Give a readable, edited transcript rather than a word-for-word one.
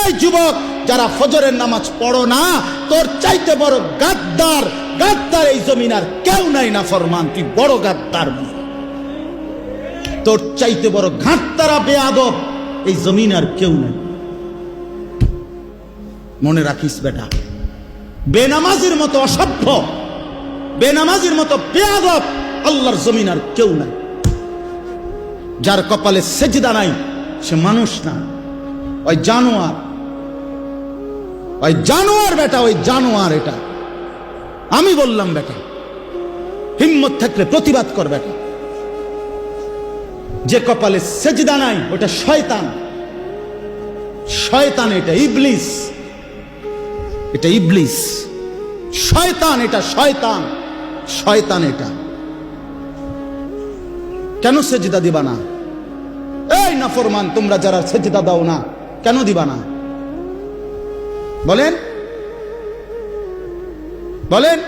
এই যুবক যারা ফজরের নামাজ পড়ো না, তোর চাইতে বড় গাদ্দার এই জমিন আর কেউ নাই। না ফরমান, তুই বড় গাদ্দার, তোর চাইতে বড় ঘাটতারা বেয়াদব এই জমিন আর কেউ নাই। মনে রাখিস বেটা, বেনামাজির মতো অসভ্য, বেনামাজির মতো বেয়াদব আল্লাহর জমিন আর কেউ নাই। যার কপালে সেজদা নাই সে মানুষ না, ওই জানোয়ার, ওই জানোয়ার বেটা, ওই জানোয়ার। এটা আমি বললাম বেটা, হিম্মত থাকলে প্রতিবাদ কর বেটা। যে কপালে সেজদা নাই ওটা শয়তান, শয়তান, এটা ইবলিস, এটা ইবলিস, শয়তান, এটা শয়তান, শয়তান। এটা কেন সেজদা দিবা না? এই নাফরমান, তোমরা যারা সেজদা দাও না, কেন দিবা না বলেন, বলেন?